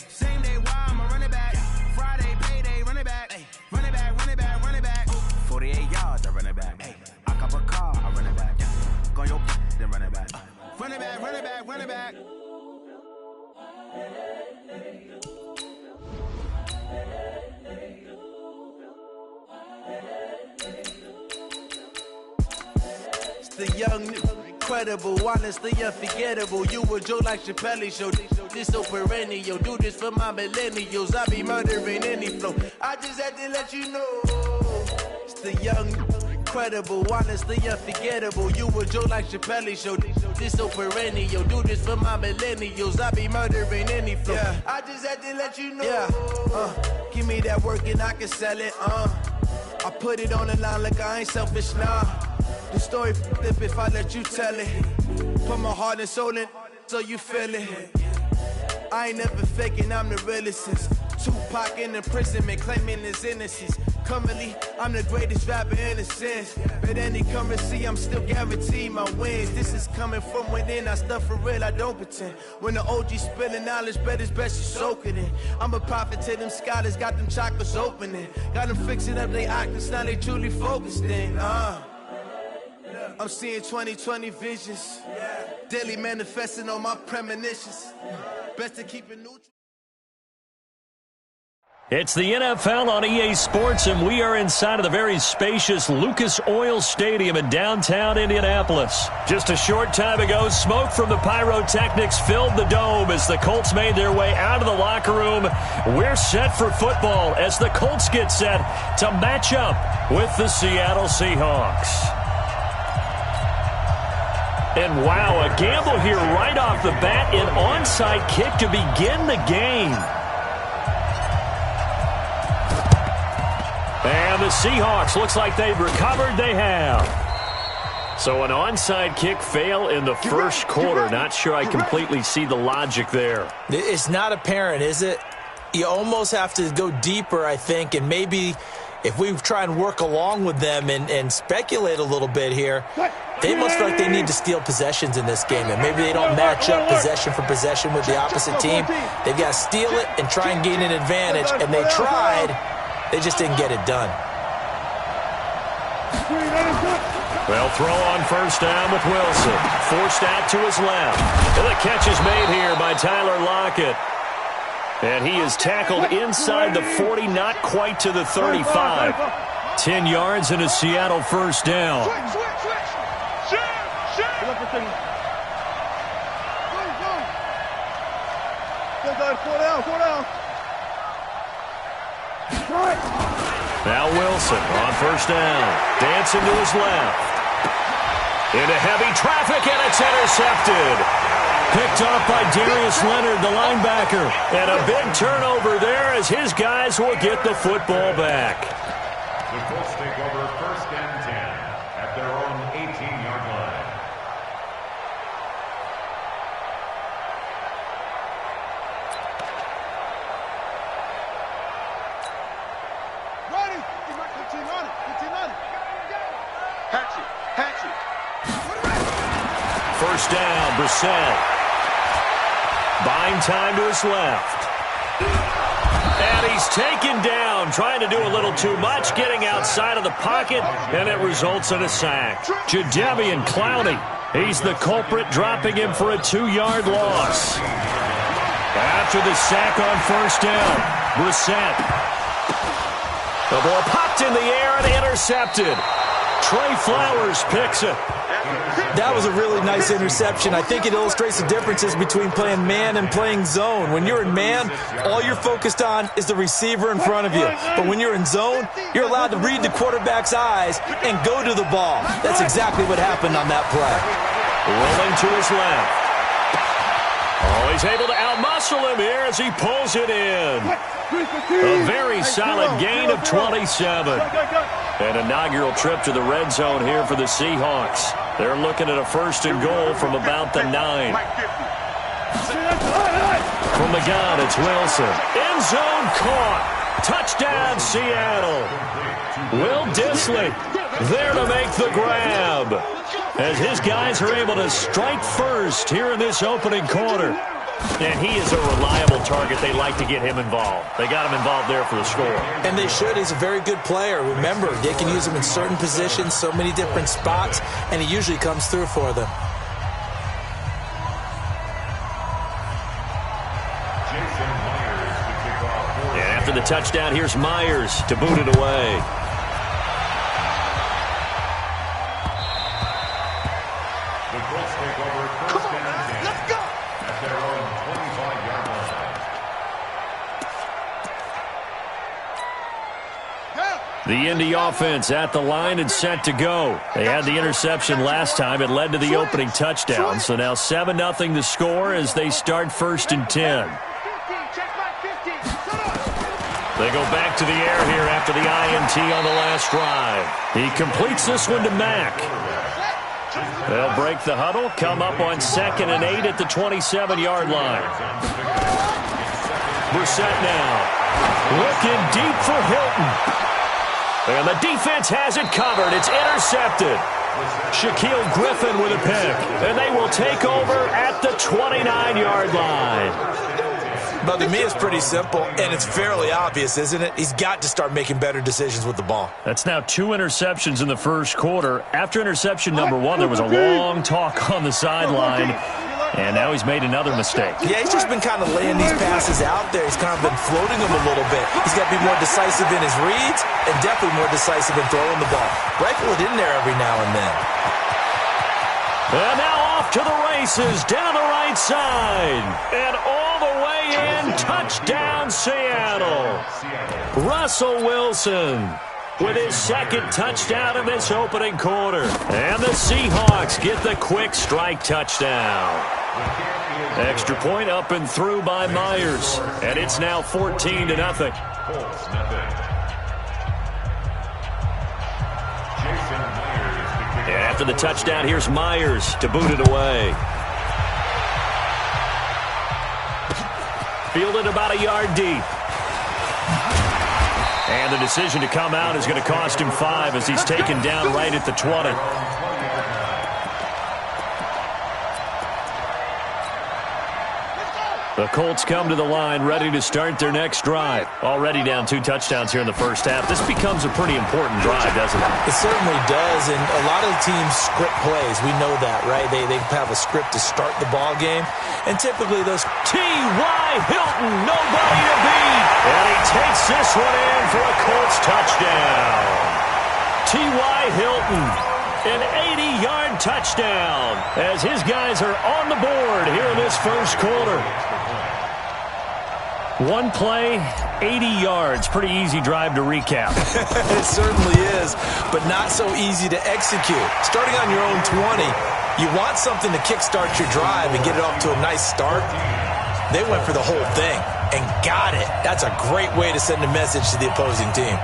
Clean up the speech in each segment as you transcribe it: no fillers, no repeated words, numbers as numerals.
Same day, why I'ma run it back. Friday, payday, run it back. Run it back, run it back, run it back. 48 yards, I run it back. I cop a car, I run it back. Go your then run it back. Run it back, run it back, run it back. It's the young, incredible, honestly unforgettable. You a joke like Chappelle Show. This so perennial. Do this for my millennials. I be murdering any flow. I just had to let you know. It's the young, incredible, honestly unforgettable. You a joke like Chappelle Show. This so perennial. Do this for my millennials. I be murdering any flow. Yeah. I just had to let you know. Yeah. Give me that work and I can sell it. I put it on the line like I ain't selfish, nah. The story flip if I let you tell it. Put my heart and soul in so you feel it. I ain't never faking, I'm the realest since Tupac in imprisonment, claiming his innocence. Currently, I'm the greatest rapper in a sense. But any currency, I'm still guaranteed my wins. This is coming from within, I stuff for real, I don't pretend. When the OG spilling knowledge, bet it's best you soak it in. I'm a prophet to them scholars, got them chakras opening. Got them fixing up their octaves, now they truly focused in. I'm seeing 2020 visions. Daily manifesting on my premonitions. Best to keep it neutral. It's the NFL on EA Sports, and we are inside of the very spacious Lucas Oil Stadium in downtown Indianapolis. Just a short time ago, smoke from the pyrotechnics filled the dome as the Colts made their way out of the locker room. We're set for football as the Colts get set to match up with the Seattle Seahawks. And wow, a gamble here right off the bat, an onside kick to begin the game. And the Seahawks, looks like they've recovered. They have. So an onside kick fail in the first quarter. Not sure I completely see the logic there. It's not apparent, is it? You almost have to go deeper, I think, and maybe if we try and work along with them and speculate a little bit here, they must feel like they need to steal possessions in this game, and maybe they don't match up possession for possession with the opposite team. They've got to steal it and try and gain an advantage, and they tried. They just didn't get it done. They'll throw on first down with Wilson. Forced out to his left. And the catch is made here by Tyler Lockett. And he is tackled inside the 40, not quite to the 35. 10 yards and a Seattle first down. Now Wilson on first down. Dancing to his left. Into heavy traffic, and it's intercepted. Picked off by Darius Leonard, the linebacker. And a big turnover there as his guys will get the football back. The Colts take over first and 10 at their own 18-yard line. First down, Brissett. Buying time to his left. And he's taken down, trying to do a little too much, getting outside of the pocket, and it results in a sack. Jadeveon Clowney, he's the culprit, dropping him for a 2-yard loss. After the sack on first down, Brissett. The ball popped in the air and intercepted. Trey Flowers picks it. That was a really nice interception. I think it illustrates the differences between playing man and playing zone. When you're in man, all you're focused on is the receiver in front of you. But when you're in zone, you're allowed to read the quarterback's eyes and go to the ball. That's exactly what happened on that play. Rolling to his left. Oh, he's able to outmuscle him here as he pulls it in. A very solid gain of 27. An inaugural trip to the red zone here for the Seahawks. They're looking at a first and goal from about the 9. From the gun, it's Wilson. End zone caught. Touchdown, Seattle. Will Dissly there to make the grab, as his guys are able to strike first here in this opening quarter. And he is a reliable target. They like to get him involved. They got him involved there for the score. And they should. He's a very good player. Remember, they can use him in certain positions, so many different spots, and he usually comes through for them. And after the touchdown, here's Myers to boot it away. The Indy offense at the line and set to go. They had the interception last time. It led to the opening touchdown. So now 7-0 the score as they start 1st and 10. They go back to the air here after the INT on the last drive. He completes this one to Mack. They'll break the huddle, come up on 2nd and 8 at the 27-yard line. Brissett now. Looking deep for Hilton. And the defense has it covered. It's intercepted. Shaquille Griffin with a pick. And they will take over at the 29-yard line. But to me, it's pretty simple, and it's fairly obvious, isn't it? He's got to start making better decisions with the ball. That's now 2 interceptions in the first quarter. After interception number 1, there was a long talk on the sideline. And now he's made another mistake. Yeah, he's just been kind of laying these passes out there. He's kind of been floating them a little bit. He's got to be more decisive in his reads and definitely more decisive in throwing the ball. Rifle it in there every now and then. And now off to the races down the right side. And all the way in, touchdown Seattle. Russell Wilson with his 2nd touchdown of this opening quarter. And the Seahawks get the quick strike touchdown. Extra point up and through by Myers. And it's now 14-0. And after the touchdown, here's Myers to boot it away. Fielded about a yard deep. And the decision to come out is going to cost him 5 as he's taken down right at the 20. The Colts come to the line ready to start their next drive. Already down 2 touchdowns here in the first half. This becomes a pretty important drive, doesn't it? It certainly does, and a lot of the teams script plays. We know that, right? They have a script to start the ball game, and typically those T.Y. Hilton, nobody to beat. And he takes this one in for a Colts touchdown. T.Y. Hilton, an 80-yard touchdown as his guys are on the board here in this first quarter. One play, 80 yards. Pretty easy drive to recap. It certainly is, but not so easy to execute. Starting on your own 20, you want something to kickstart your drive and get it off to a nice start. They went for the whole thing and got it. That's a great way to send a message to the opposing team.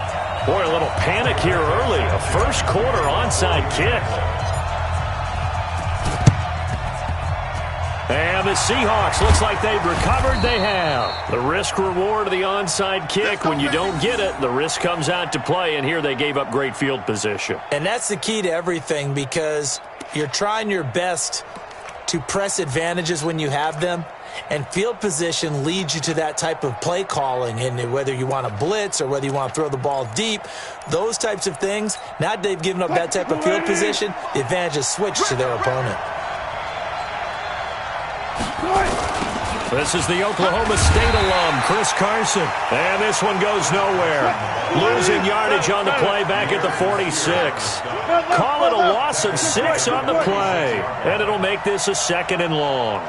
Boy, a little panic here early. A first quarter onside kick. And the Seahawks, looks like they've recovered. They have. The risk-reward of the onside kick. When you don't get it, the risk comes out to play, and here they gave up great field position. And that's the key to everything because you're trying your best to press advantages when you have them, and field position leads you to that type of play calling. And whether you want to blitz or whether you want to throw the ball deep, those types of things, now that they've given up that type of field position, the advantage is switched to their opponent. This is the Oklahoma State alum, Chris Carson. And this one goes nowhere. Losing yardage on the play back at the 46. Call it a loss of 6 on the play. And it'll make this a 2nd and long.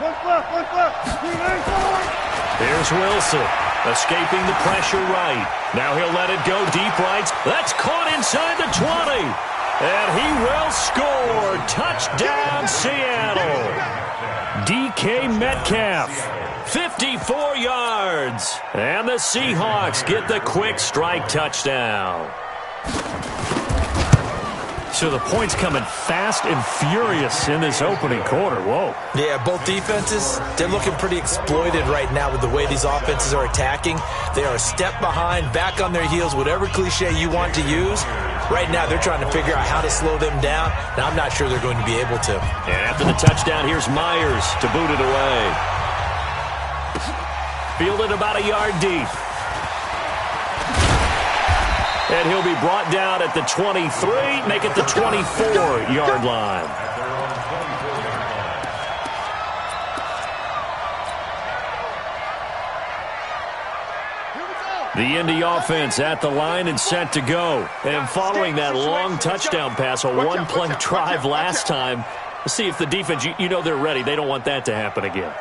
Here's Wilson, escaping the pressure right. Now he'll let it go deep right. That's caught inside the 20. And he will score. Touchdown, Seattle. DK Metcalf, 54 yards. And the Seahawks get the quick strike touchdown. So the points coming fast and furious in this opening quarter. Whoa. Yeah, both defenses, they're looking pretty exploited right now with the way these offenses are attacking. They are a step behind, back on their heels, whatever cliche you want to use. Right now, they're trying to figure out how to slow them down. Now, I'm not sure they're going to be able to. And after the touchdown, here's Myers to boot it away. Fielded about a yard deep. And he'll be brought down at the 23, make it the 24-yard line. The Indy offense at the line and set to go. And following that long touchdown pass, a one-play drive last time, let's see if the defense, you know they're ready. They don't want that to happen again.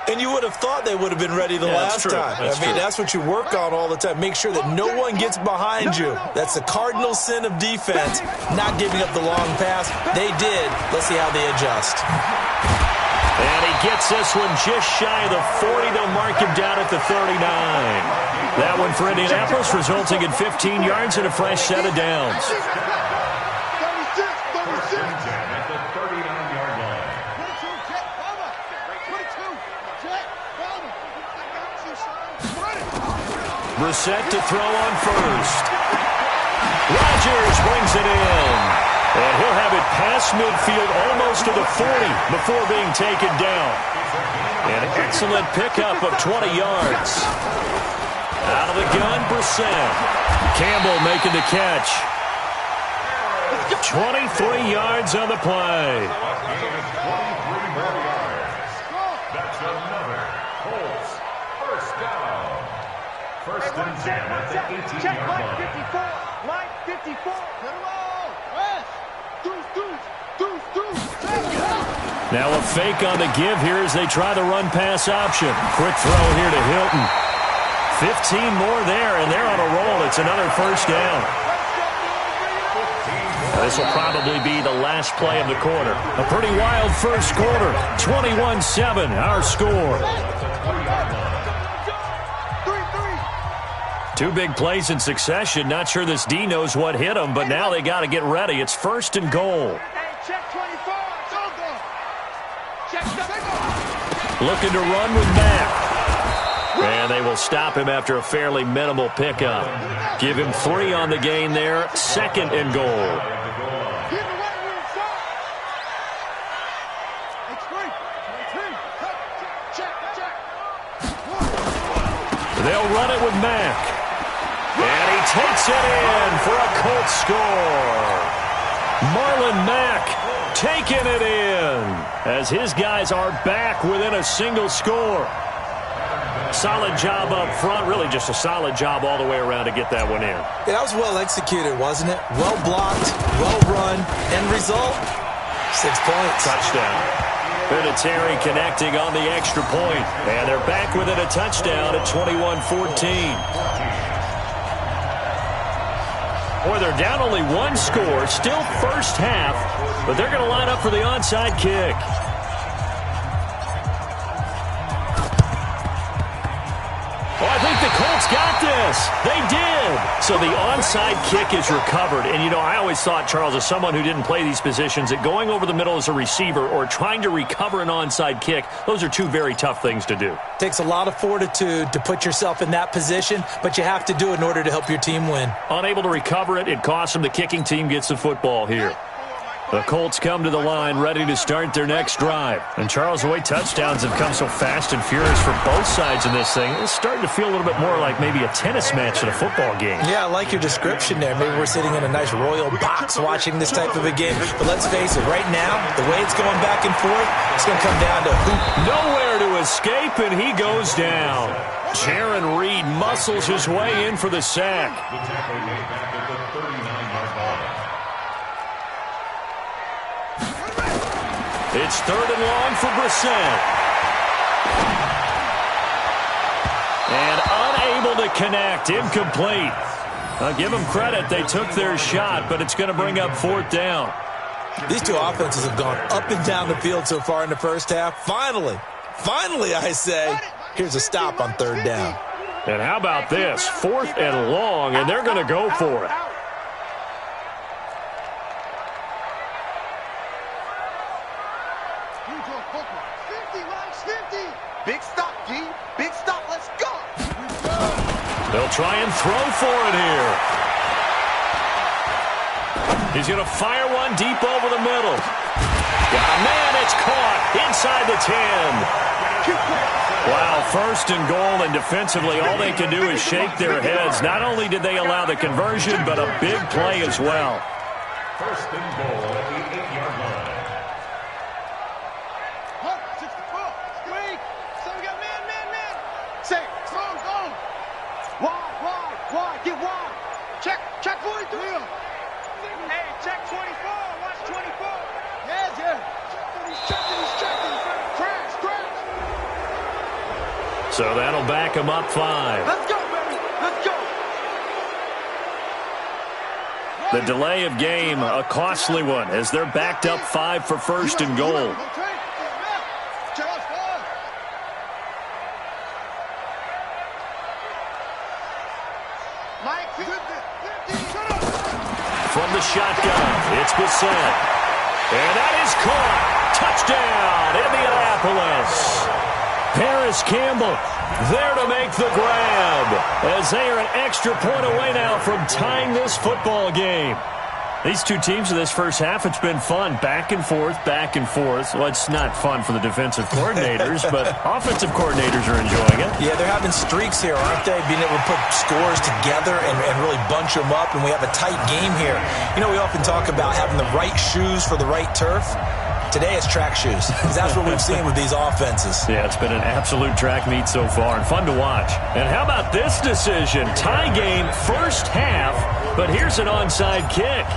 And you would have thought they would have been ready the last time. That's what you work on all the time. Make sure that no one gets behind you. That's the cardinal sin of defense, not giving up the long pass. They did. Let's see how they adjust. And he gets this one just shy of the 40. They'll mark him down at the 39. That one for Indianapolis, resulting in 15 yards and a fresh set of downs. Brissett to throw on first. Rodgers brings it in. And he'll have it past midfield almost to the 40 before being taken down. An excellent pickup of 20 yards. Out of the gun, Brissett. Campbell making the catch. 23 yards on the play. That's another Colts first down. First and 10 at the 18-yard line. Line 54. Now a fake on the give here as they try the run-pass option. Quick throw here to Hilton. 15 more there, and they're on a roll. It's another first down. This will probably be the last play of the quarter. A pretty wild first quarter. 21-7, our score. Two big plays in succession. Not sure this D knows what hit them, but now they got to get ready. It's first and goal. Looking to run with Mack. And they will stop him after a fairly minimal pickup. Give him 3 on the gain there. Second and goal. They'll run it with Mack. And he takes it in for a Colts score. Marlon Mack taking it in as his guys are back within a single score. Solid job up front. Really just a solid job all the way around to get that one in. Yeah, that was well executed, wasn't it? Well blocked, well run. End result, 6 points. Touchdown. Vinatieri connecting on the extra point. And they're back within a touchdown at 21-14. Boy, they're down only 1 score. Still first half, but they're going to line up for the onside kick. Oh, I think the Colts got this. They did. So the onside kick is recovered. And, you know, I always thought, Charles, as someone who didn't play these positions, that going over the middle as a receiver or trying to recover an onside kick, those are two very tough things to do. Takes a lot of fortitude to put yourself in that position, but you have to do it in order to help your team win. Unable to recover it, it costs them. The kicking team gets the football here. The Colts come to the line ready to start their next drive. And, Charles, the way touchdowns have come so fast and furious for both sides in this thing, it's starting to feel a little bit more like maybe a tennis match than a football game. Yeah, I like your description there. Maybe we're sitting in a nice royal box watching this type of a game. But let's face it, right now, the way it's going back and forth, it's going to come down to who. Nowhere to escape, and he goes down. Jaron Reed muscles his way in for the sack. The tackle made back at the 39-yard line. It's third and long for Brissett. And unable to connect. Incomplete. I'll give them credit. They took their shot, but it's going to bring up fourth down. These two offenses have gone up and down the field so far in the first half. Finally, I say, here's a stop on third down. And how about this? Fourth and long, and they're going to go for it. Big stop, G. Big stop. Let's go. They'll try and throw for it here. He's going to fire one deep over the middle. Yeah, man, it's caught inside the 10. Wow, first and goal, and defensively all they can do is shake their heads. Not only did they allow the conversion, but a big play as well. First and goal at the 8-yard line. Say, strong, go. Wide, get wide. Check 43. Hey, check 24. Watch 24. Yeah. He's checking. Crash. So that'll back them up 5. Let's go, baby. Let's go. The delay of game, a costly one, as they're backed up 5 for first and goal. From the shotgun, it's Bissett. And that is caught. Touchdown, Indianapolis. Paris Campbell there to make the grab, as they are an extra point away now from tying this football game. These two teams in this first half, it's been fun. Back and forth. Well, it's not fun for the defensive coordinators, but offensive coordinators are enjoying it. Yeah, they're having streaks here, aren't they? Being able to put scores together and really bunch them up, and we have a tight game here. You know, we often talk about having the right shoes for the right turf. Today it's track shoes, because that's what we've seen with these offenses. Yeah, it's been an absolute track meet so far, and fun to watch. And how about this decision? Tie game, first half, but here's an onside kick.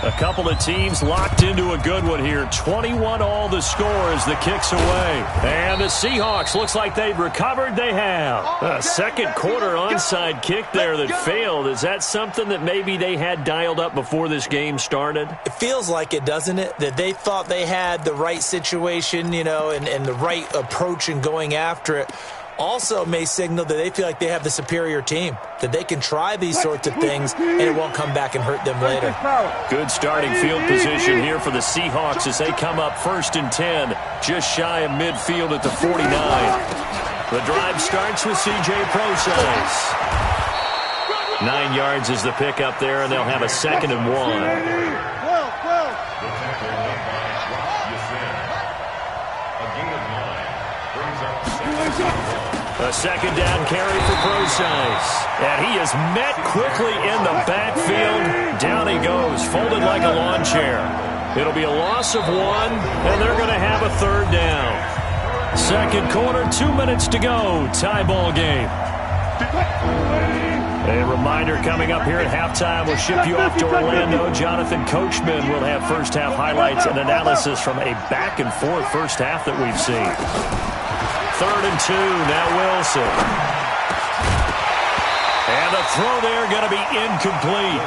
A couple of teams locked into a good one here. 21 all the score as the kick's away. And the Seahawks, looks like they've recovered. They have. A second quarter onside kick there that failed. Is that something that maybe they had dialed up before this game started? It feels like it, doesn't it? That they thought they had the right situation, you know, and the right approach in going after it. Also may signal that they feel like they have the superior team, that they can try these sorts of things and it won't come back and hurt them later. Good starting field position here for the Seahawks as they come up 1st and 10, just shy of midfield at the 49. The drive starts with C.J. Prosise. 9 yards is the pickup there, and they'll have a 2nd and 1. A 2nd down carry for Prosise. And he is met quickly in the backfield. Down he goes, folded like a lawn chair. It'll be a loss of 1, and they're going to have a 3rd down. Second quarter, 2 minutes to go. Tie ball game. A reminder coming up here at halftime. We'll ship you off to Orlando. Jonathan Coachman will have first half highlights and analysis from a back-and-forth first half that we've seen. 3rd and 2, now Wilson. And the throw there going to be incomplete.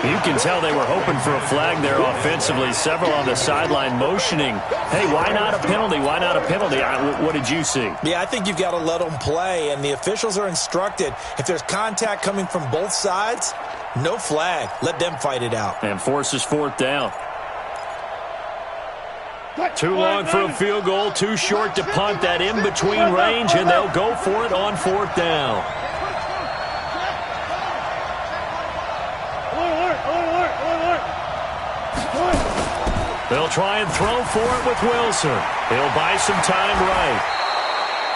You can tell they were hoping for a flag there offensively. Several on the sideline motioning. Hey, why not a penalty? Why not a penalty? What did you see? Yeah, I think you've got to let them play, and the officials are instructed. If there's contact coming from both sides, no flag. Let them fight it out. And forces 4th down. Too long for a field goal, too short to punt. That in-between range, and they'll go for it on 4th down. They'll try and throw for it with Wilson. He'll buy some time right.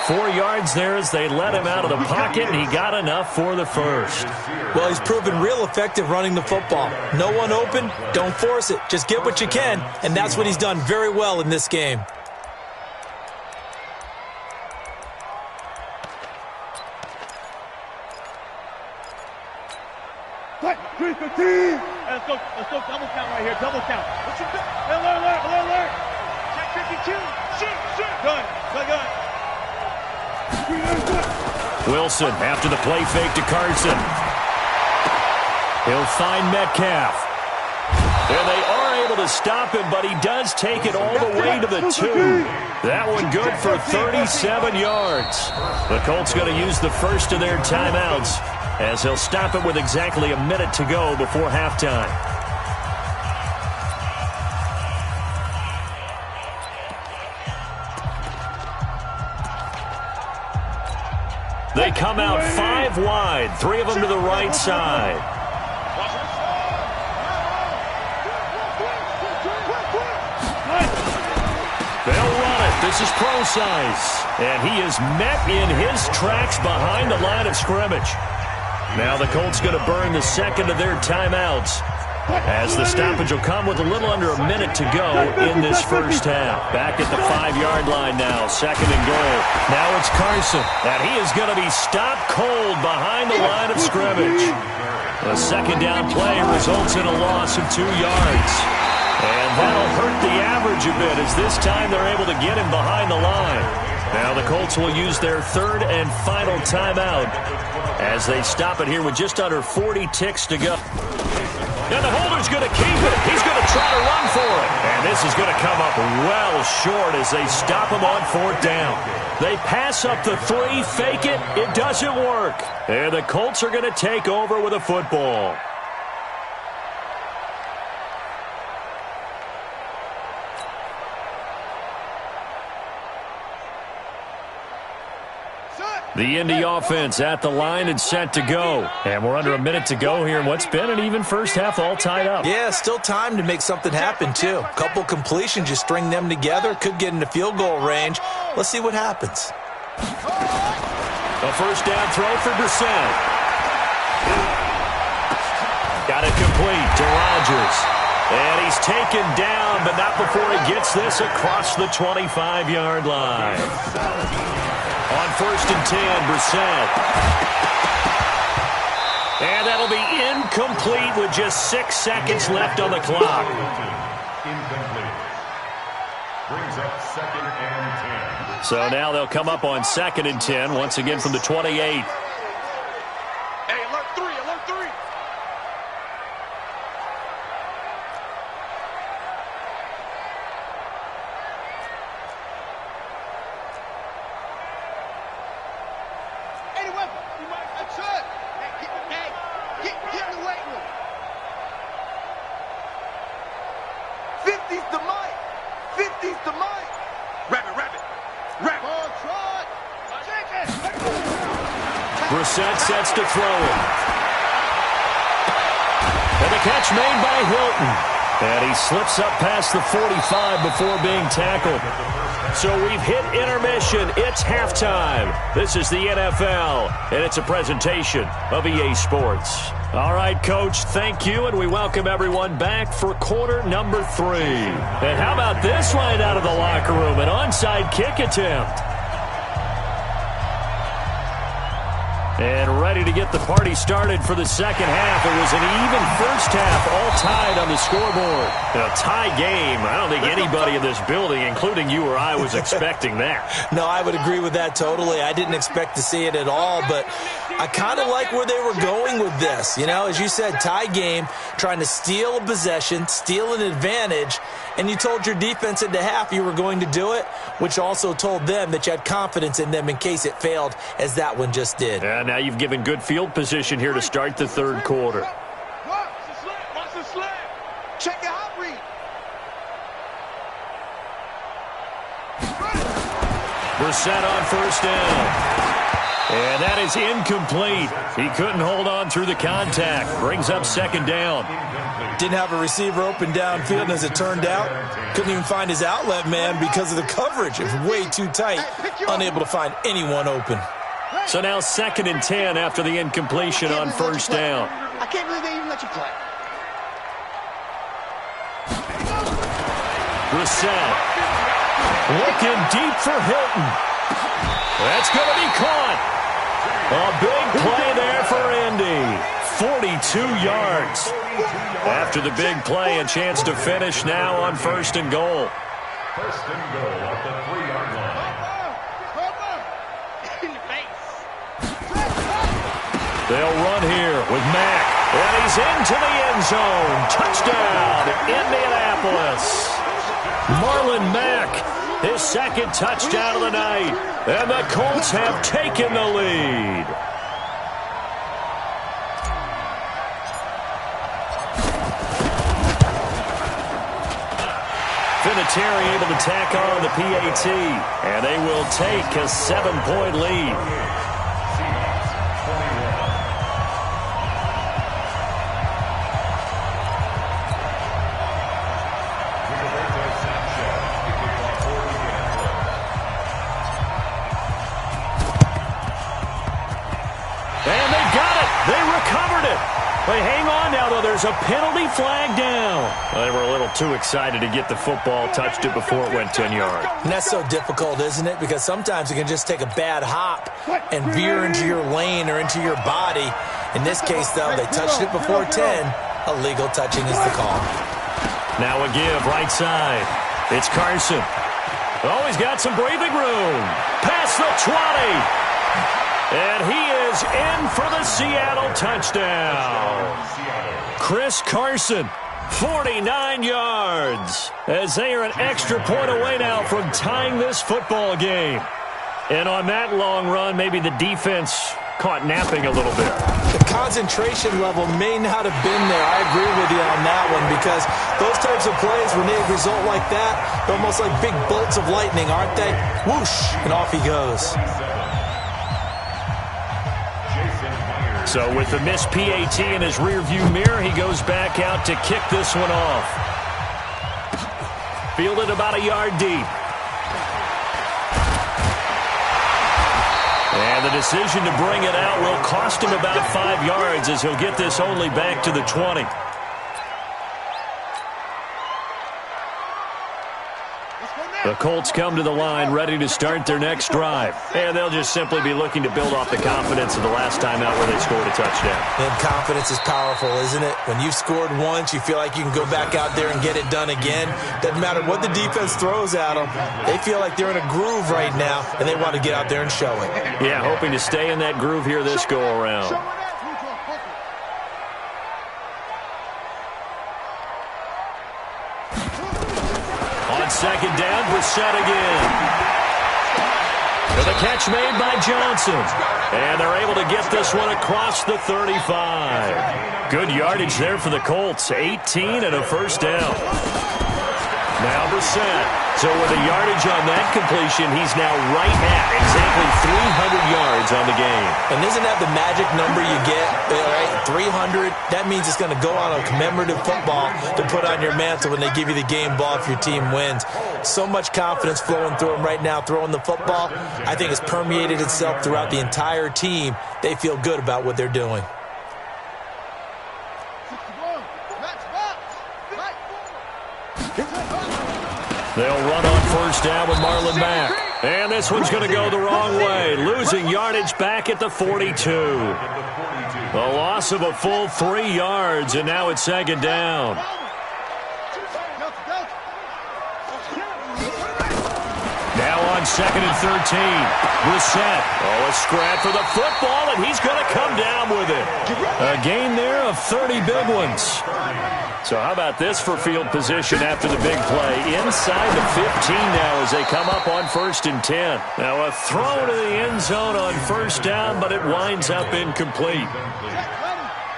4 yards there as they let him out of the pocket, and he got enough for the first. Well, he's proven real effective running the football. No one open, don't force it. Just get what you can, and that's what he's done very well in this game. Let's go double count right here, double count. Alert. Check 52, shoot. Good. Wilson after the play fake to Carson. He'll find Metcalf. And they are able to stop him, but he does take it all the way to the 2. That one good for 37 yards. The Colts going to use the first of their timeouts as he'll stop it with exactly a minute to go before halftime. They come out 5 wide, 3 of them to the right side. They'll run it. This is Procise, and he is met in his tracks behind the line of scrimmage. Now the Colts going to burn the second of their timeouts, as the stoppage will come with a little under a minute to go in this first half. Back at the 5-yard line now, second and goal. Now it's Carson, and he is going to be stopped cold behind the line of scrimmage. The second down play results in a loss of 2 yards. And that'll hurt the average a bit, as this time they're able to get him behind the line. Now the Colts will use their third and final timeout as they stop it here with just under 40 ticks to go. And the holder's going to keep it. He's going to try to run for it. And this is going to come up well short as they stop him on 4th down. They pass up the 3, fake it. It doesn't work. And the Colts are going to take over with a football. The Indy offense at the line and set to go. And we're under a minute to go here in what's been an even first half, all tied up. Yeah, still time to make something happen, too. A couple completions, you string them together, could get into field goal range. Let's see what happens. A first down throw for Brissett. Got it complete to Rodgers. And he's taken down, but not before he gets this across the 25-yard line. On 1st and 10, Brissett. And that'll be incomplete with just 6 seconds left on the clock. Incomplete. Brings up 2nd and 10. So now they'll come up on 2nd and 10, once again from the 28. Hey, alert 3, alert 3. Brissett sets to throw it. And the catch made by Hilton. And he slips up past the 45 before being tackled. So we've hit intermission. It's halftime. This is the NFL, and it's a presentation of EA Sports. All right, Coach, thank you, and we welcome everyone back for quarter number 3. And how about this right out of the locker room, an onside kick attempt. And ready to get the party started for the second half. It was an even first half, all tied on the scoreboard. A tie game. I don't think anybody in this building, including you or I, was expecting that. No, I would agree with that totally. I didn't expect to see it at all, but I kind of like where they were going with this. You know, as you said, tie game, trying to steal a possession, steal an advantage, and you told your defense at the half you were going to do it, which also told them that you had confidence in them in case it failed, as that one just did. And now you've given good field position here to start the third quarter. Watch the slam. Check your hot read. Brissett on first down. And that is incomplete. He couldn't hold on through the contact. Brings up second down. Didn't have a receiver open downfield, and as it turned out, couldn't even find his outlet man because of the coverage. It was way too tight, unable to find anyone open. So now 2nd and 10 after the incompletion on first down. I can't believe they even let you play. Brissett looking deep for Hilton. That's going to be caught. A big play there for Indy. 42 yards. After the big play, a chance to finish now on 1st and goal. 1st and goal at the 3-yard line. They'll run here with Mack. And he's into the end zone. Touchdown, Indianapolis. Marlon Mack, his second touchdown of the night. And the Colts have taken the lead. Vinatieri able to tack on the PAT. And they will take a 7-point lead. They hang on now, though. There's a penalty flag down. They were a little too excited to get the football, touched it before it went 10 yards. And that's so difficult, isn't it? Because sometimes it can just take a bad hop and veer into your lane or into your body. In this case, though, they touched it before 10. Illegal touching is the call. Now a give, right side. It's Carson. Oh, he's got some breathing room. Past the 20. And he is in for the Seattle touchdown. Chris Carson, 49 yards, as they are an extra point away now from tying this football game. And on that long run, maybe the defense caught napping a little bit. The concentration level may not have been there. I agree with you on that one, because those types of plays, when they result like that, they're almost like big bolts of lightning, aren't they? Whoosh, and off he goes. So with the missed PAT in his rearview mirror, he goes back out to kick this one off. Fielded about a yard deep. And the decision to bring it out will cost him about 5 yards, as he'll get this only back to the 20. The Colts come to the line ready to start their next drive. And they'll just simply be looking to build off the confidence of the last time out where they scored a touchdown. And confidence is powerful, isn't it? When you've scored once, you feel like you can go back out there and get it done again. Doesn't matter what the defense throws at them. They feel like they're in a groove right now, and they want to get out there and show it. Yeah, hoping to stay in that groove here this go-around. Second down, Brissett again. With a catch made by Johnson. And they're able to get this one across the 35. Good yardage there for the Colts. 18 and a first down. Now Brissett. So with a yardage on that completion, he's now right at exactly 300 yards on the game. And isn't that the magic number you get? Right? 300, that means it's going to go on a commemorative football to put on your mantle when they give you the game ball if your team wins. So much confidence flowing through them right now, throwing the football. I think it's permeated itself throughout the entire team. They feel good about what they're doing. They'll run on first down with Marlon Mack. And this one's going to go the wrong way. Losing yardage back at the 42. A loss of a full 3 yards, and now it's second down. Now on second and 13. Brissett. Oh, a scrap for the football, and he's going to come down with it. A gain there of 30 big ones. So how about this for field position after the big play? Inside the 15 now as they come up on first and 10. Now a throw to the end zone on first down, but it winds up incomplete.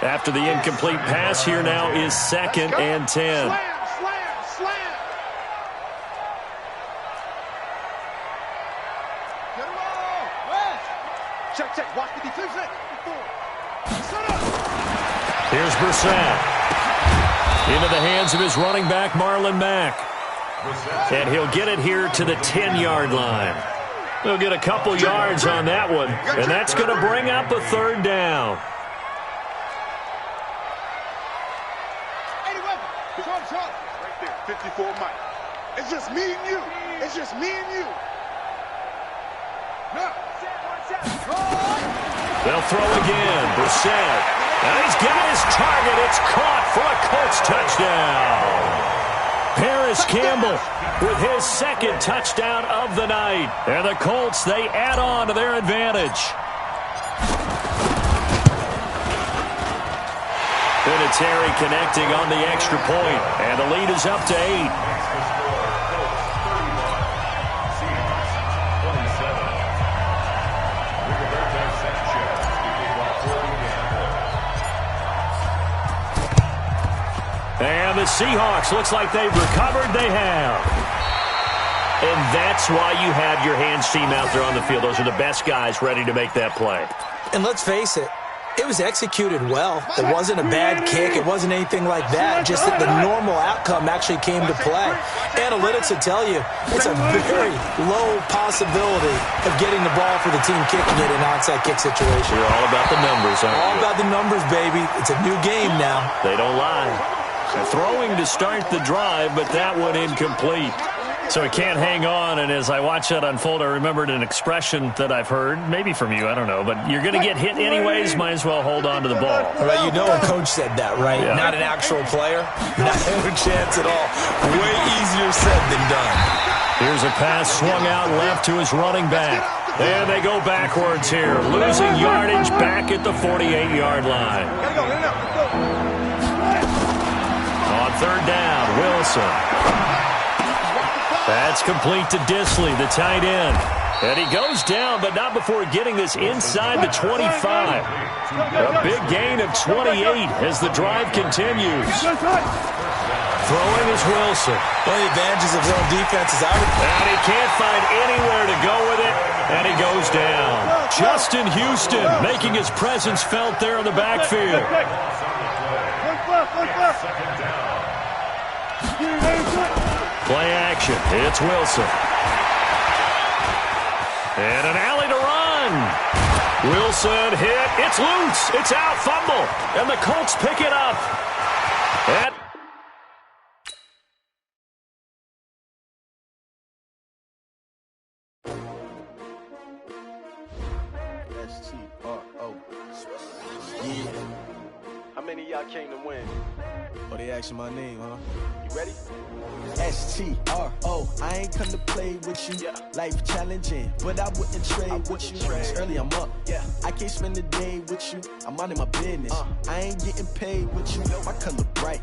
After the incomplete pass, here now is second and 10. Here's Brissett. Into the hands of his running back, Marlon Mack. And he'll get it here to the 10-yard line. He'll get a couple yards on that one, and that's going to bring up a third down. Right there, 54 Mike. It's just me and you. It's just me and you. They'll throw again. Brissett. And he's got his target. It's caught for a Colts touchdown. Paris Campbell with his second touchdown of the night. And the Colts, they add on to their advantage. Vinatieri connecting on the extra point. And the lead is up to 8. And the Seahawks, looks like they've recovered. They have. And that's why you have your hands team out there on the field. Those are the best guys ready to make that play. And let's face it, It was executed well. It wasn't a bad kick. It wasn't anything like that. Just that the normal outcome actually came to play. Analytics will tell you it's a very low possibility of getting the ball for the team kicking it in an onside kick situation. You're all about the numbers, aren't you? All about the numbers, baby. It's a new game now. They don't lie. Throwing to start the drive, but that one incomplete. So he can't hang on, and as I watch that unfold, I remembered an expression that I've heard, maybe from you, I don't know, but you're going to get hit anyways, might as well hold on to the ball. Right, you know a coach said that, right? Yeah. Not an actual player. Not a chance at all. Way easier said than done. Here's a pass swung out left to his running back. And they go backwards here, losing yardage back at the 48-yard line. On third down, Wilson. That's complete to Disley, the tight end. And he goes down, but not before getting this inside the 25. A big gain of 28 as the drive continues. Throwing is Wilson. One of the advantages of zone defense is And he can't find anywhere to go with it, and he goes down. Justin Houston making his presence felt there in the backfield. Play action. It's Wilson. And an alley to run. Wilson hit. It's loose. It's out. Fumble. And the Colts pick it up. And S-T-R-O. Yeah. How many of y'all came to win? Oh, they asking my name, huh? You ready? S-T-R-O. I ain't come to play with you. Life challenging, but I wouldn't trade with you. It's early, I'm up. I can't spend the day with you. I'm out of my business. I ain't getting paid with you. My color bright.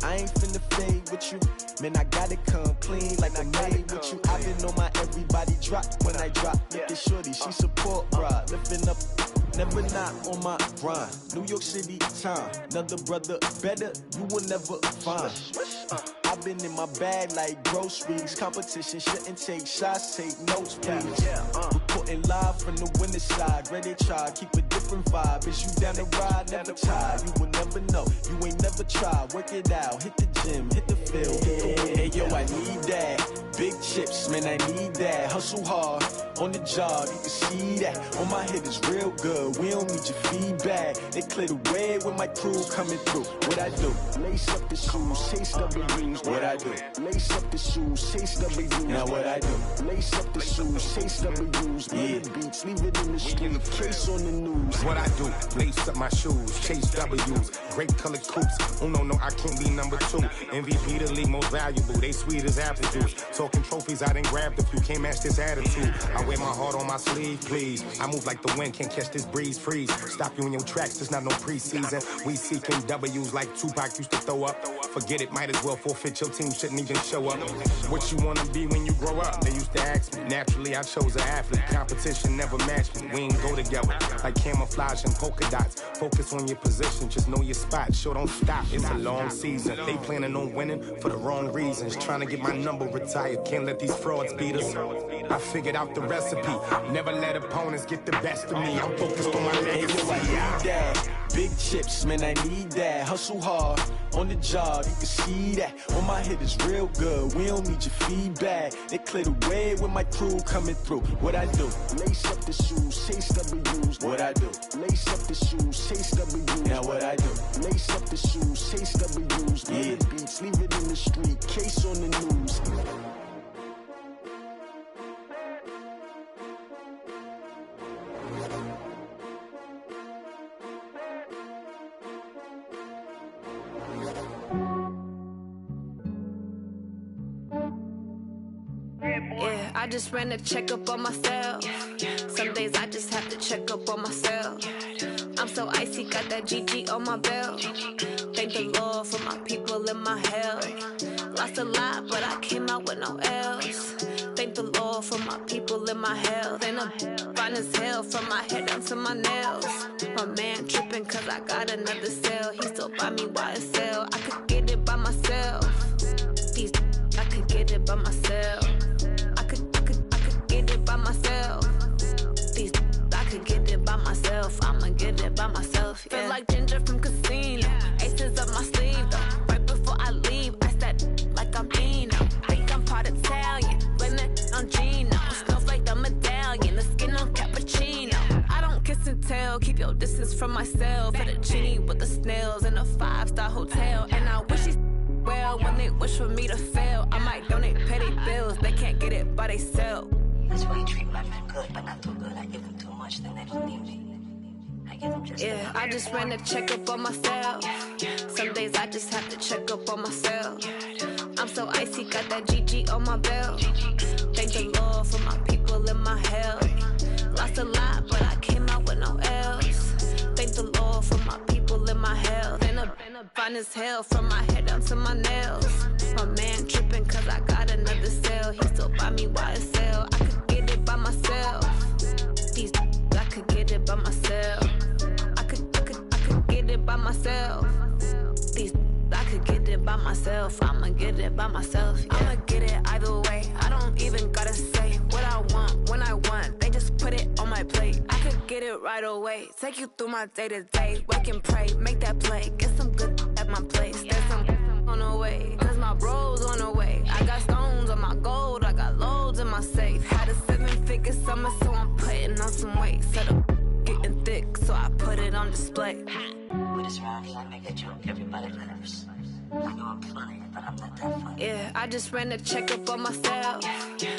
I ain't finna fade with you. Man, I gotta come clean like I made with you. I've been on my everybody drop when I drop. Look at shorty, she support, bruh. Lifting up. Never not on my grind. New York City time. Another brother better, you will never find. I've been in my bag like groceries. Competition shouldn't take shots, take notes, please. Reporting live from the winning side. Ready to try, keep a different vibe. Is you down the ride, never tired. You will never know, you ain't never tried. Work it out, hit the gym, hit the field. Hey yo, I need that. Big chips, man, I need that. Hustle hard, on the job, you can see that. On my head is real good, we don't need your feedback. They clear the way with my crew coming through. What I do? Lace up the shoes, chase W's. What I do? Lace up the shoes, chase W's. Now what I do? Lace up the shoes, chase W's. Yeah, beats, leave it in the street, case on the news. What I do? Lace up my shoes, chase W's. Great colored coops. Oh no, I can't be number 2. MVP the league most valuable. They sweet as apple juice. Talking trophies, I done grabbed a few. Can't match this attitude. I wear my heart on my sleeve, please. I move like the wind, can't catch this breeze. Freeze. Stop you in your tracks. There's not no preseason. We seeking W's like Tupac used to throw up. Forget it, might as well forfeit. Your team shouldn't even show up. What you wanna be when you grow up? They used to ask me. Naturally, I chose an athlete. Competition never matched me. We ain't go together like camouflage and polka dots. Focus on your position, just know your spot. Sure, don't stop. It's a long season. They planning on winning for the wrong reasons. Trying to get my number retired. Can't let these frauds beat us. I figured out the recipe. Never let opponents get the best of me. I'm focused on my legacy. I need that. Big chips, man, I need that. Hustle hard, on the job, you can see that. On my head is real good, we don't need your feedback. They clear the way with my crew coming through. What I do? Lace up the shoes, chase W's. What I do? Lace up the shoes, chase W's. Now what I do? Lace up the shoes, chase W's. Yeah, beats, leave it in the street, case on the news. Yeah, I just ran a checkup on myself. Some days I just have to check up on myself. I'm so icy, got that GG on my belt. Thank the Lord for my people and my health. Lost a lot, but I came out with no else. Thank the Lord for my people and my health. And I'm fine as hell from my head down to my nails. My man tripping cause I got another cell. He still buy me YSL. I could get it by myself. These I could get it by myself. I could get it by myself. These I could get it it by myself. I'ma get it by myself. Yeah. Feel like Ginger from Casino. Aces up my sleeve though. Right before I leave, I said like I'm Eno. Think I'm part Italian. Blame it on Gino. Snowflake the medallion. The skin on cappuccino. I don't kiss and tell. Keep your distance from myself. Put a genie with the snails in a 5-star hotel. And I wish he well when they wish for me to fail. I might donate petty bills. They can't get it by they sell. That's why you treat my men good, but not too good. I give them too much, then they don't need me. I give them just enough. I just ran a checkup on myself. Some days I just have to check up on myself. I'm so icy, got that GG on my belt. Thank the Lord for my people in my hell. Lost a lot, but I came out with no L's. Thank the Lord for my people in my hell. Then a fine as hell from my head down to my nails. My man tripping cause I got another cell. He still buy me YSL. I could get it by myself. These I could get it by myself. I could get it by myself. These I could get it by myself. I'ma get it by myself. Yeah. I'ma get it either way. I don't even gotta say what I want when I want. They just put it on my plate. I could get it right away. Take you through my day to day. Wake and pray, make that play. Get some good at my place. There's some on the way. Cause my bros on the way. I got stones on my gold. I got loads in my safe. Had a 7-figure summer, so I'm putting on some weight. Set up getting thick, so I put it on display. With this round, I make a joke, everybody laughs. I know I'm funny, but I'm not that funny. Yeah, I just ran a checkup on myself.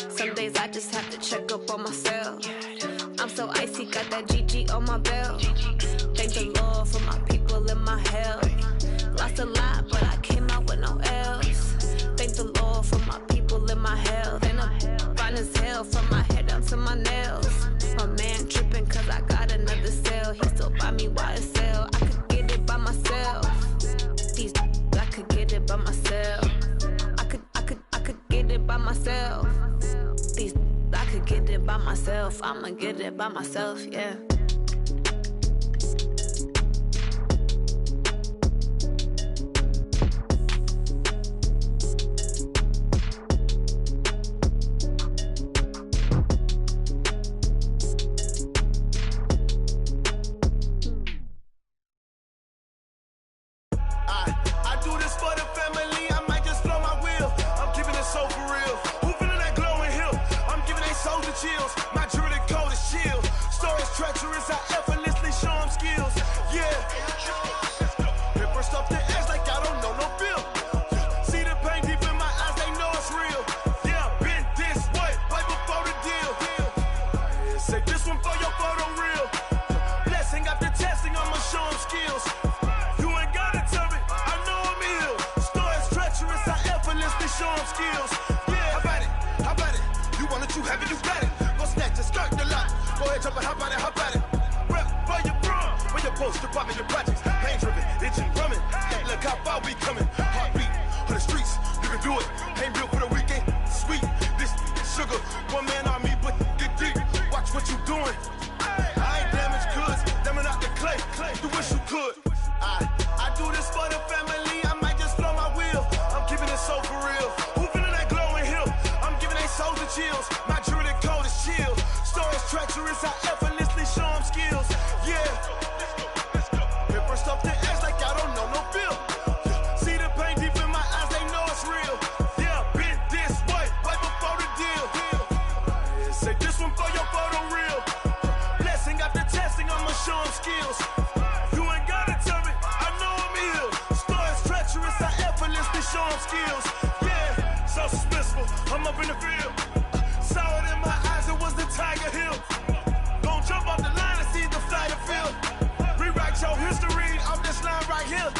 Some days I just have to check up on myself. I'm so icy, got that GG on my belt. Thank the Lord for my people in my hell. Lost a lot, but I came out with no L's. Thank the Lord for my people in my hell. Then I'm fine as hell from my head down to my nails. My man tripping cause I got another cell. He still buy me YSL. I could get it by myself. These I could get it by myself. I could get it by myself. These I could get it by myself. I'ma get it by myself, yeah. Chills. My jewelry code is chill. Stories treacherous, I effortlessly show them skills. Yeah. Paper stuff the edge like I don't know no bill. See the pain deep in my eyes, they know it's real. Yeah, been this way, way before the deal. Say this one for your photo real. Blessing after testing, I'ma show them skills. You ain't gotta tell me, I know I'm ill. Stories treacherous, I effortlessly show them skills. Yeah, how about it? How about it? You want it, you have it, you got it. Go snatch it, skirt the lot. Go ahead, jump it, how about it, how about it? Rep where you from, where your post, department, your projects. Pain driven, itching, drumming. Hey, look how far we coming. Heartbeat on the streets, you can do it. Ain't built for the weekend, sweet. This sugar, one man army, but get deep. Watch what you doing. I ain't damaged goods, damn out the clay. You wish you could. I do this for the family, I might just blow my wheel. I'm keeping it so for real. Who feeling that glowing hill? I'm giving they souls the chills. My jewelry code is chill. Stories treacherous, I effortlessly show them skills. Yeah. Paper stuff the edge like I don't know no bill. See the pain deep in my eyes, they know it's real. Yeah, been this way, way before the deal. Say this one for your photo real. Blessing after testing, I'ma show them skills. You ain't gotta tell me, I know I'm ill. Stories treacherous, I effortlessly show them skills. Yeah, so suspenseful, I'm up in the field. Saw it in my eyes, it was the Tiger Hill. Gon' jump off the line and see the flight of field. Rewrite your history off this line right here.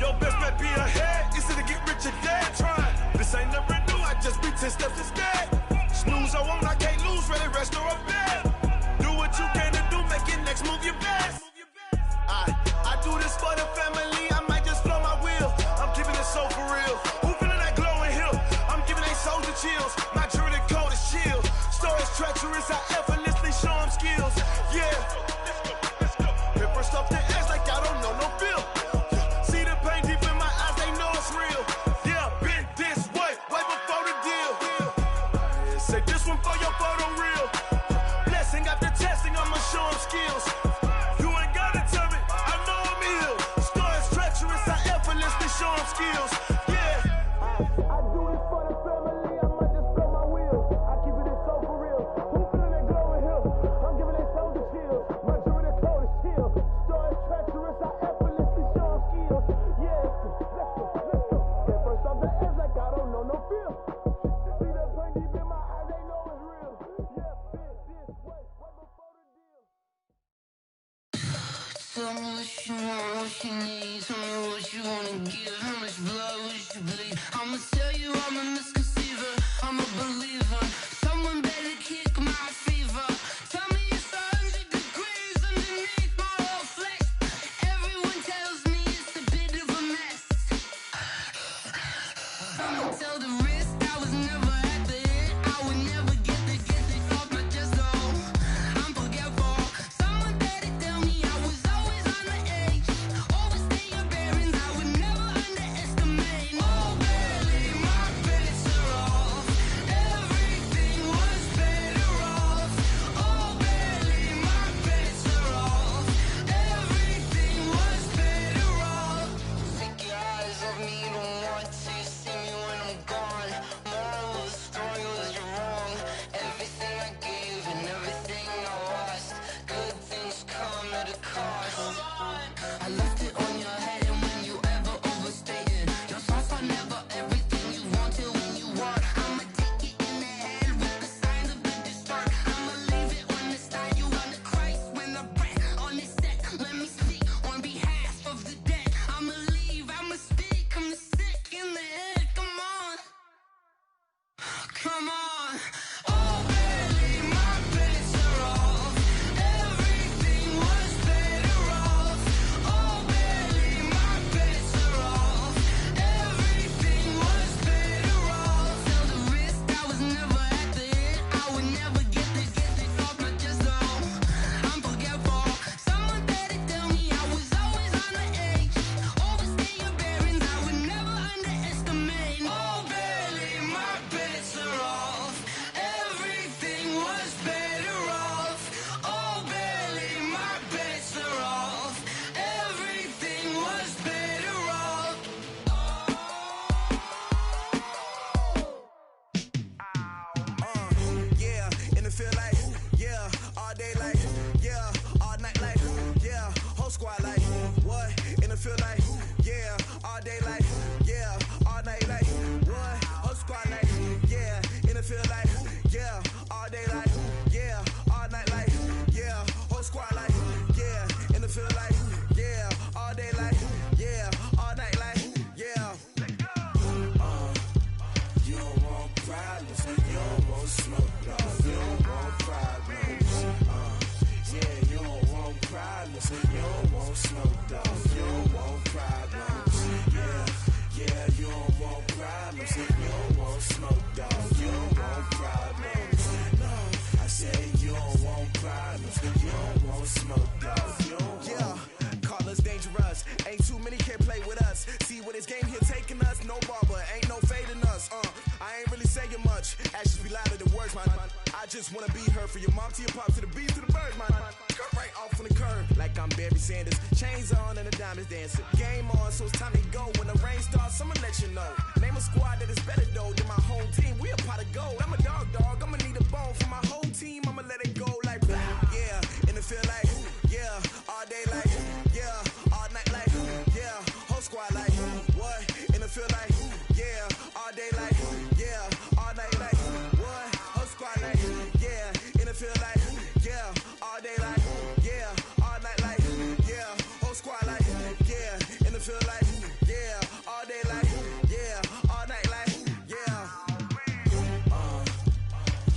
Your best bet be ahead, easy to get rich or dead trying. This ain't never new, I just be 10 steps instead. Snooze I won't, I can't lose, ready, rest or a bed. Do what you can to do, make your next move your best. I do this for the family, I might just blow my wheel. I'm keeping it so for real. Who feeling that glowing hill? I'm giving they souls the chills. My jewelry code is chill. Stories treacherous, I effortlessly show them skills. Yeah. Paper stuff the edge like I don't know no bill. See the pain deep in my eyes, they know it's real. Yeah, been this way, way before the deal. Say this one for your photo real. Tell me what you want, what you need. Tell me what you wanna give. How much blood would you bleed? I'ma tell you I'm a misconceiver. I'm a believer. Someone better kick my fever. Tell me it's 100 degrees underneath my whole flesh. Everyone tells me it's a bit of a mess. I'ma tell the risk I was never at the end. I would never get this off my chest though. I'm forgetful. Someone better tell me I was always on the edge. Overstay your bearings, I would never underestimate. Oh, barely my bets are off. Everything was better off. Oh, barely my bets are off. Everything was better off. Take your eyes off me, don't want to see me when I'm gone. Moral of the story was you're wrong. Everything I gave and everything I lost. Good things come at a cost. I left it on your head, and when you ever overstay it, your thoughts are never everything you wanted when you want. I'ma take it in the head with the signs of the distort. I'ma leave it on the side. You on the Christ when the breath on this set. Let me speak on behalf of the dead. I'ma leave, I'ma speak. I'm sick in the head. Come on, come on. Oh, barely my bets are off. Everything was better off. Oh, barely my bets are off. Everything was better off. Tell the risk I was never at the end. I would never get this off my chest though. I'm forgetful. Someone better tell me I was always on the edge. Overstay your bearings, I would never underestimate. Oh, barely my bets are off. Everything was better off. Oh, barely my bets are off. Everything was better off. Yeah, and it feel like, yeah, all day like, yeah, all night like, yeah, whole squad like, what? And it feel like, yeah, all day like, yeah, all night like, what? Whole squad like, yeah, and it feel like, yeah, all day like, yeah, all night like, yeah, whole squad like, yeah, and it feel like, yeah, all day like, yeah, all night like, yeah. You don't want problems, you don't want smoke, no. You don't want problems, yeah. You don't want problems, you don't want smoke, dog. You don't want problems, yeah, yeah. You don't want problems, you don't want smoke, dog. You don't want problems, no. I said you don't want problems, you don't want smoke, dog. You don't want. Call us dangerous, ain't too many can play with us. See what this game here taking us, no barber, ain't no fading us. I ain't really saying much, actions be louder than words, man. I just wanna be heard from your mom to your pop to the beat to the bird, man. Cut right off on the curb, like I'm Barry Sanders. Chains on and the diamonds dancing. Game on, so it's time to go. When the rain starts, I'ma let you know. Name a squad that is better though than my whole team. We a pot of gold. I'm a dog, I'ma need a bone for my whole team. I'ma let it go like, yeah, and it feel like, yeah, all day like, yeah, all night like, yeah, whole squad like, what? And it feel like, yeah, all day like, yeah, all night like, what? Whole squad like, yeah, and it feel like, yeah, all day like, yeah, all night like, yeah, whole squad like, yeah, and it feel like, yeah, all day like, yeah, all night like, yeah.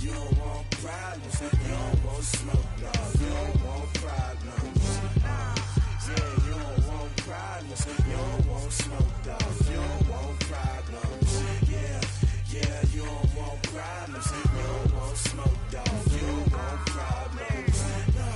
You don't want problems, you don't want smoke, no. You don't want problems, yeah. You don't want problems, you don't want smoke, dog. You don't want problems, yeah, yeah. You don't want problems, you don't want smoke, dog. You don't want problems, no.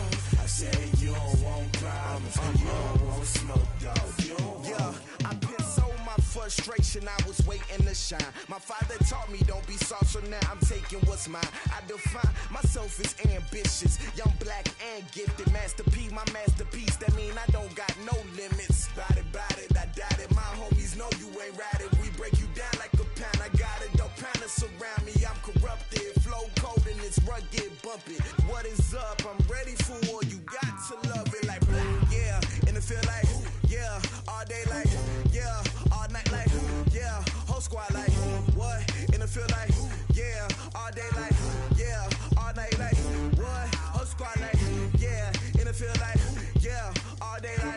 I said you don't want problems, you don't want smoke, dog. You don't want. Yeah, I been so my frustration, I was waiting to shine. My father taught me don't be soft, so now I'm taking what's mine. I define myself as ambitious, young, black, and gifted. Master P, my masterpiece. That mean I don't got no limits. Bout it, I doubt it. My homies know you ain't ratted. We break you down like a pound. I got it, don't pound us around me. I'm corrupted, flow cold and it's rugged, bumpy. What is up? I'm ready for war. You got to love it like black, yeah. And it feel like, yeah, all day like, yeah, all night like, yeah, whole squad like, what? And it feel like, yeah, all day like, yeah, all night like, what? Whole squad like, yeah, and it feel like, yeah, all day like.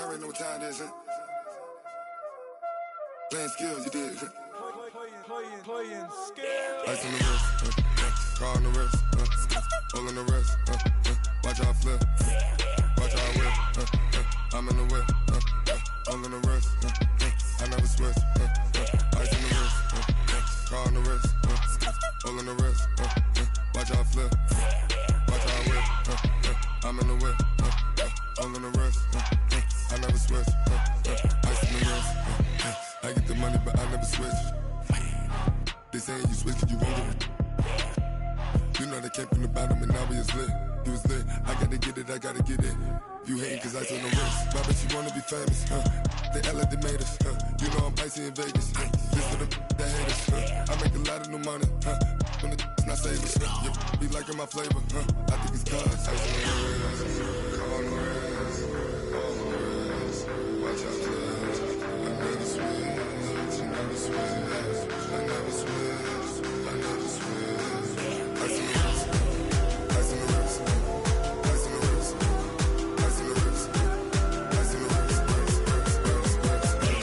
already know what time it is, huh? Playing skills, you did. Playing skills. Ice on the wrist, car on the wrist, all on the wrist, watch out flip, watch out whip, I'm in the whip, all on the wrist, I never switch, ice on the wrist, car on the wrist, all on the wrist, watch out flip, watch out whip, I'm in the whip, all on the wrist, I never switch, ice on the wrist, I get the money but I never switch. They saying you switch cause you won't get it. You know they came from the bottom and now we is lit. You was lit, I gotta get it, I gotta get it. You hating cause ice on the wrist. Why bet you wanna be famous, They act like they made us, You know I'm icy in Vegas, This for the that hate us, I make a lot of new money, When the not savers, You be liking my flavor, I think it's cause ice on the wrist, on the wrist, on the wrist. Watch out, cuz I never switch, I never switch. I never switch, I never switch. Ice in the wrist, ice in the wrist, ice in the wrist, ice in the wrist, ice in the wrist,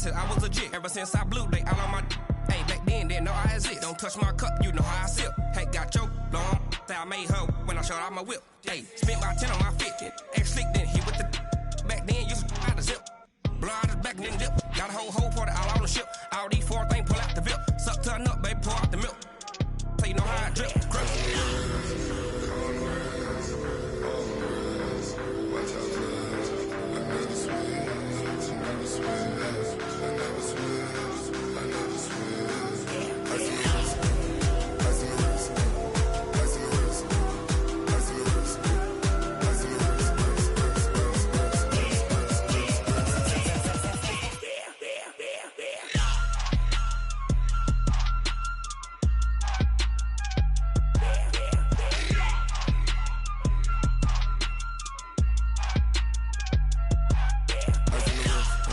I was legit. Ever since I blew, they all on my hey, back then, didn't know I exist. Don't touch my cup, you know how I sip. Hey, got choked, long. Say I made her when I showed out my whip. Hey, spent about 10 on my 50. Ex-slick, then hit with the back then, used to out the zip. Blow out his back, then dip. Got a whole party all on the ship. All these 4 things, pull out the VIP. Suck to a nut, baby, pour out the milk. So you know how I drip. Crush. Watch out, cuz I never switch, I never switch. I never switch, I never switch. Ice in the wrist, ice in the wrist, ice in the wrist, ice in the wrist, ice in the wrist,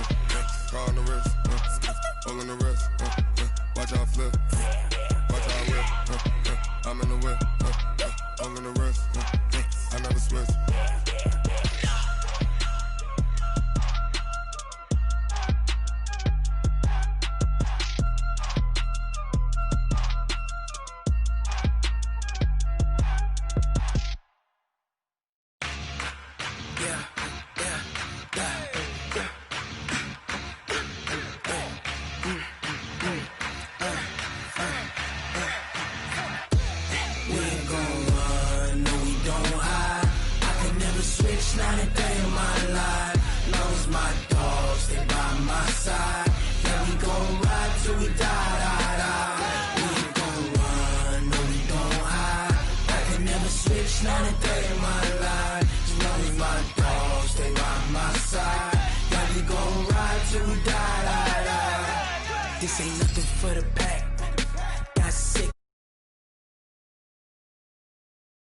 car on the wrist, all on the wrist, watch out flip, watch out whip, I'm in the whip, all on the wrist, I never switch.